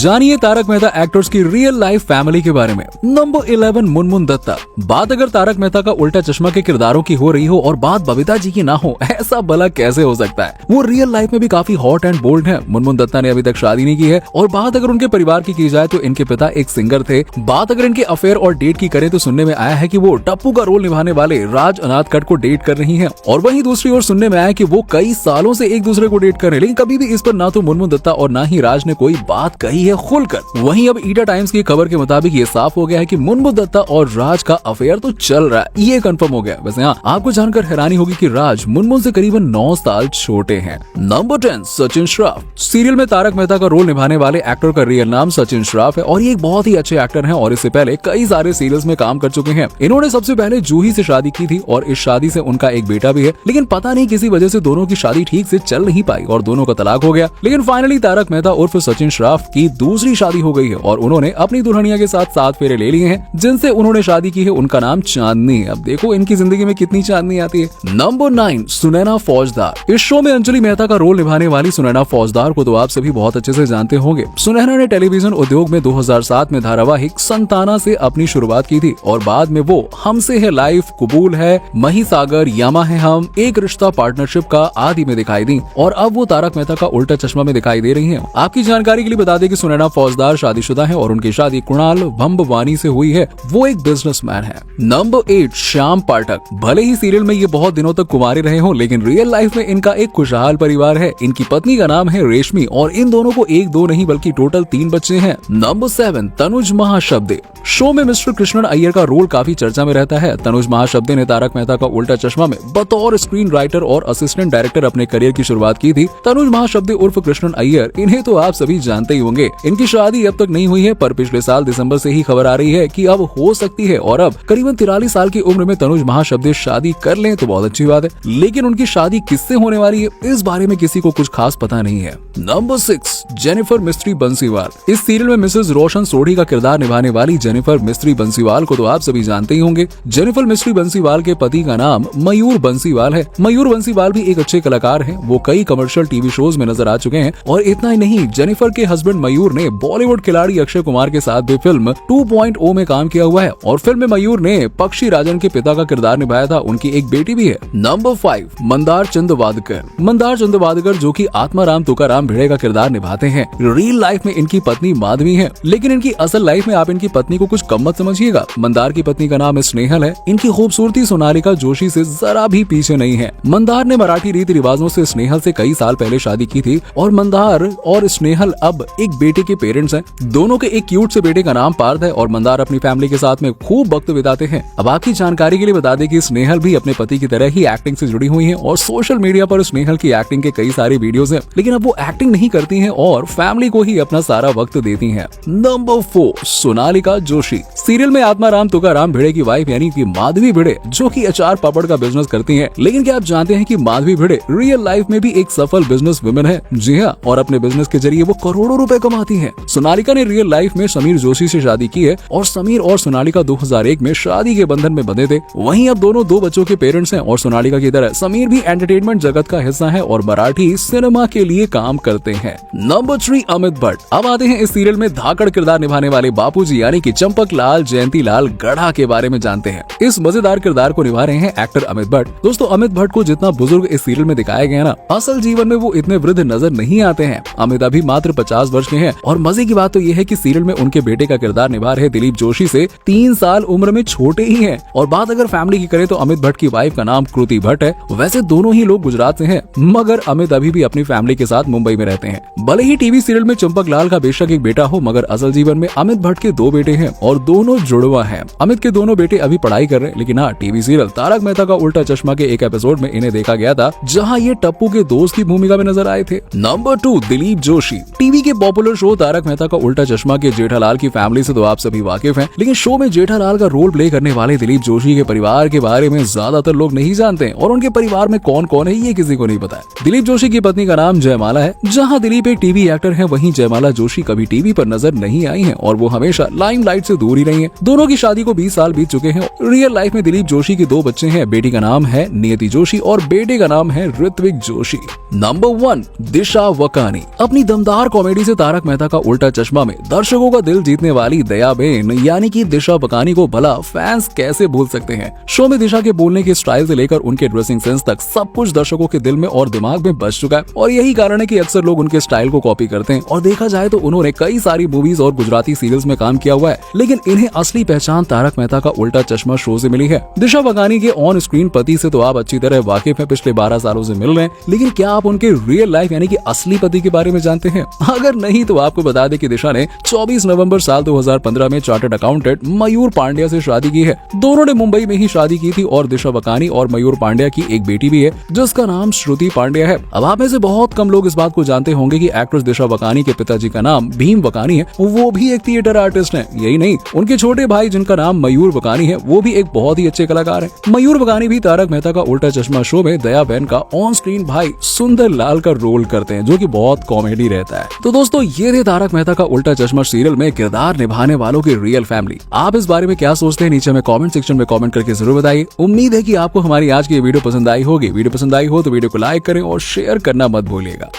जानिए तारक मेहता एक्टर्स की real life family के बारे में। नंबर 11 मुनमुन दत्ता। बात अगर तारक मेहता का उल्टा चश्मा के किरदारों की हो रही हो और बात बबीता जी की ना हो, ऐसा भला कैसे हो सकता है। वो रियल लाइफ में भी काफी हॉट एंड बोल्ड है। मुनमुन दत्ता ने अभी तक शादी नहीं की है और बात अगर उनके परिवार की जाए तो इनके पिता एक सिंगर थे। बात अगर इनके अफेयर और डेट की करें तो सुनने में आया है कि वो टप्पू का रोल निभाने वाले राज अनाथकट को डेट कर रही है और वहीं दूसरी ओर सुनने में आया कि वो कई सालों से एक दूसरे को डेट कर रहे हैं, लेकिन कभी भी इस पर ना तो मुनमुन दत्ता और ना ही राज ने कोई बात कही है खुलकर। वहीं अब ईटा टाइम्स की खबर के मुताबिक ये साफ हो गया है कि मुनमुन दत्ता और राज का अफेयर तो चल रहा है, ये कंफर्म हो गया। वैसे हाँ, आपको जानकर हैरानी होगी कि राज मुनमुन से करीबन 9 साल छोटे हैं। नंबर 10 सचिन श्रॉफ। सीरियल में तारक मेहता का रोल निभाने वाले एक्टर का रियल नाम सचिन श्रॉफ है और ये एक बहुत ही अच्छे एक्टर हैं और इससे पहले कई सारे सीरियल्स में काम कर चुके हैं। इन्होंने सबसे पहले जूही से शादी की थी और इस शादी से उनका एक बेटा भी है, लेकिन पता नहीं किसी वजह से दोनों की शादी ठीक से चल नहीं पाई और दोनों का तलाक हो गया। लेकिन फाइनली तारक मेहता उर्फ सचिन श्रॉफ की दूसरी शादी हो गई है और उन्होंने अपनी दुल्हनिया के साथ 7 फेरे ले लिए हैं, जिनसे उन्होंने शादी की है। उनका नाम चांदनी। अब देखो इनकी जिंदगी में कितनी चांदनी आती है। नंबर 9 सुनैना फौजदार। इस शो में अंजलि मेहता का रोल निभाने वाली सुनैना फौजदार को तो आप सभी बहुत अच्छे से जानते होंगे। सुनैना ने टेलीविजन उद्योग में 2007 में धारावाहिक संताना से अपनी शुरुआत की थी और बाद में वो हमसे है लाइफ, कबूल है, महिसागर, यामा है हम, एक रिश्ता, पार्टनरशिप का आदि में दिखाई दी और अब वो तारक मेहता का उल्टा चश्मा में दिखाई दे रही हैं। आपकी जानकारी के लिए बता दें कि सुनैना फौजदार शादीशुदा है और उनकी शादी कुणाल भंबवानी से हुई है। वो एक बिजनेसमैन है। नंबर 8 श्याम पाठक। भले ही सीरियल में ये बहुत दिनों तक कुंवारे रहे हों, लेकिन रियल लाइफ में इनका एक खुशहाल परिवार है। इनकी पत्नी का नाम है रेशमी और इन दोनों को 1-2 नहीं बल्कि टोटल 3 बच्चे हैं। नंबर 7 तनुज महाशब्दे। शो में मिस्टर कृष्णन अय्यर का रोल काफी चर्चा में रहता है। तनुज महाशब्दे ने तारक मेहता का उल्टा चश्मा में बतौर स्क्रीन राइटर और असिस्टेंट डायरेक्टर अपने करियर की शुरुआत की थी। तनुज महाशब्दे उर्फ कृष्णन अय्यर, इन्हें तो आप सभी जानते ही होंगे। इनकी शादी अब तक नहीं हुई है, पर पिछले साल दिसंबर से ही खबर आ रही है कि अब हो सकती है और अब करीबन 43 साल की उम्र में तनुज महाशब्दे शादी कर लें तो बहुत अच्छी बात है, लेकिन उनकी शादी किससे होने वाली है इस बारे में किसी को कुछ खास पता नहीं है। Number 6 Jennifer mystery Bansiwal. इस सीरियल में मिसेस रोशन सोढ़ी का किरदार निभाने वाली जेनिफर मिस्ट्री बंसीवाल को तो आप सभी जानते ही होंगे। जेनिफर मिस्ट्री बंसीवाल के पति का नाम मयूर बंसीवाल है। मयूर बंसीवाल भी एक अच्छे कलाकार हैं। वो कई कमर्शियल टीवी शोज में नजर आ चुके हैं और इतना ही नहीं, जेनिफर के हस्बैंड मयूर ने बॉलीवुड खिलाड़ी अक्षय कुमार के साथ भी फिल्म 2.0 में काम किया हुआ है और फिल्म में मयूर ने पक्षी राजन के पिता का किरदार निभाया था। उनकी एक बेटी भी है। नंबर 5 मंदार चंद वादकर। मंदार चंद वादकर जो कि आत्माराम तुकाराम भिड़े का किरदार निभाते हैं। रियल लाइफ में इनकी पत्नी माधवी है, लेकिन इनकी असल लाइफ में आप इनकी पत्नी को कुछ कम मत समझिएगा। मंदार की पत्नी का नाम स्नेहल है। इनकी खूबसूरती सोनालिका जोशी से जरा भी पीछे नहीं है। मंदार ने मराठी रीति रिवाजों से स्नेहल से कई साल पहले शादी की थी और मंदार और स्नेहल अब एक बेटे के पेरेंट्स हैं। दोनों के एक क्यूट से बेटे का नाम पार्थ है और मंदार अपनी फैमिली के साथ में खूब वक्त बिताते हैं। अब आपकी जानकारी के लिए बता दें कि स्नेहल भी अपने पति की तरह ही एक्टिंग से जुड़ी हुई हैं और सोशल मीडिया पर स्नेहल की एक्टिंग के कई सारे वीडियोस हैं, लेकिन अब वो एक्टिंग नहीं करती हैं और फैमिली को ही अपना सारा वक्त देती हैं। नंबर 4 सोनालिका जोशी। सीरियल में आत्माराम तुकाराम भिड़े की वाइफ यानी कि माधवी भिड़े जो कि अचार पापड़ का बिजनेस करती हैं, लेकिन क्या आप जानते हैं कि माधवी भिड़े रियल लाइफ में भी एक सफल बिजनेस वुमेन है। जी हाँ, और अपने बिजनेस के जरिए वो करोड़ों रुपए कमाती हैं। सोनालिका ने रियल लाइफ में समीर जोशी से शादी की है और समीर और सोनालिका 2001 में शादी के बंधन में बंधे थे। वहीं अब दोनों 2 बच्चों के पेरेंट्स हैं और सोनालिका की तरह समीर भी एंटरटेनमेंट जगत का हिस्सा है और मराठी सिनेमा के लिए काम करते हैं। नंबर 3 अमित भट्ट। अब आते हैं इस सीरियल में धाकड़ किरदार निभाने वाले बापूजी यानी कि चंपक लाल जयंती लाल गढ़ा के बारे में जानते हैं। इस मजेदार किरदार को निभा रहे हैं एक्टर अमित भट्ट। दोस्तों अमित भट्ट को जितना बुजुर्ग इस सीरियल में दिखाया गया ना, असल जीवन में वो इतने वृद्ध नजर नहीं आते हैं। अमित अभी मात्र 50 वर्ष के हैं और मजे की बात तो ये है कि सीरियल में उनके बेटे का किरदार निभा रहे दिलीप जोशी से 3 साल उम्र में छोटे ही हैं। और बात अगर फैमिली की करें तो अमित भट्ट की वाइफ का नाम कृति भट्ट है। वैसे दोनों ही लोग गुजरात से हैं, मगर अमित अभी भी अपनी फैमिली के साथ मुंबई में रहते हैं। भले ही टीवी सीरियल में चंपक लाल का बेशक एक बेटा हो, मगर असल जीवन में अमित भट्ट के 2 बेटे हैं और दोनों जुड़वा हैं। अमित के दोनों बेटे अभी पढ़ाई कर रहे हैं, लेकिन हाँ, टीवी सीरियल तारक मेहता का उल्टा चश्मा के एक एपिसोड में इन्हें देखा गया था, जहाँ ये टप्पू के दोस्त की भूमिका में नजर आए थे। नंबर 2 दिलीप जोशी। टीवी के पॉपुलर शो तारक मेहता का उल्टा चश्मा के जेठालाल की फैमिली से तो आप सभी वाकिफ हैं, लेकिन शो में जेठालाल का रोल प्ले करने वाले दिलीप जोशी के परिवार के बारे में ज्यादातर लोग नहीं जानते और उनके परिवार में कौन कौन है ये किसी को नहीं पता है। दिलीप जोशी की पत्नी का नाम जयमाला है। जहाँ दिलीप एक टीवी एक्टर है, वहीं जयमाला जोशी कभी टीवी पर नजर नहीं आई है और वो हमेशा लाइमलाइट से दूर ही रही है। दोनों की शादी को 20 साल बीत चुके हैं। रियल लाइफ में दिलीप जोशी के 2 बच्चे हैं। बेटी का नाम है नियति जोशी और बेटे का नाम है ऋत्विक जोशी। नंबर 1 दिशा वकानी। अपनी दमदार कॉमेडी से तारक मेहता का उल्टा चश्मा में दर्शकों का दिल जीतने वाली दयाबेन यानी कि दिशा पकानी को भला फैंस कैसे भूल सकते हैं। शो में दिशा के बोलने के स्टाइल से लेकर उनके ड्रेसिंग सेंस तक सब कुछ दर्शकों के दिल में और दिमाग में बस चुका है और यही कारण है कि अक्सर लोग उनके स्टाइल को कॉपी करते हैं। और देखा जाए तो उन्होंने कई सारी मूवीज और गुजराती सीरियल्स में काम किया हुआ है, लेकिन इन्हें असली पहचान तारक मेहता का उल्टा चश्मा शो से मिली है। दिशा पकानी के ऑन स्क्रीन पति से तो आप अच्छी तरह वाकिफ हैं, पिछले 12 सालों से मिल रहे हैं, लेकिन क्या आप उनके रियल लाइफ यानी कि असली पति के बारे में जानते हैं? अगर नहीं तो आपको बता दें कि दिशा ने 24 नवंबर साल 2015 में चार्टर्ड अकाउंटेंट मयूर पांड्या से शादी की है। दोनों ने मुंबई में ही शादी की थी और दिशा पकानी और मयूर पांड्या की एक बेटी भी है जिसका नाम श्रुति पांड्या है। अब आप में से बहुत कम लोग इस बात को जानते होंगे कि एक्ट्रेस दिशा पकानी के पिताजी का नाम भीम पकानी है, वो भी एक थिएटर आर्टिस्ट हैं। यही नहीं, उनके छोटे भाई जिनका नाम मयूर पकानी है वो भी एक बहुत ही अच्छे कलाकार हैं। मयूर पकानी भी तारक मेहता का उल्टा चश्मा शो में दया बहन का ऑन स्क्रीन भाई सुंदर लाल का रोल करते हैं, जो कि बहुत कॉमेडी रहता है। तो दोस्तों ये थे तारक मेहता का उल्टा चश्मा सीरियल में किरदार निभाने वालों की रियल फैमिली। आप इस बारे में क्या सोचते हैं नीचे में कमेंट सेक्शन में कमेंट करके जरूर बताइए। उम्मीद है कि आपको हमारी आज की वीडियो पसंद आई होगी। वीडियो पसंद आई हो तो वीडियो को लाइक करें और शेयर करना मत भूलिएगा।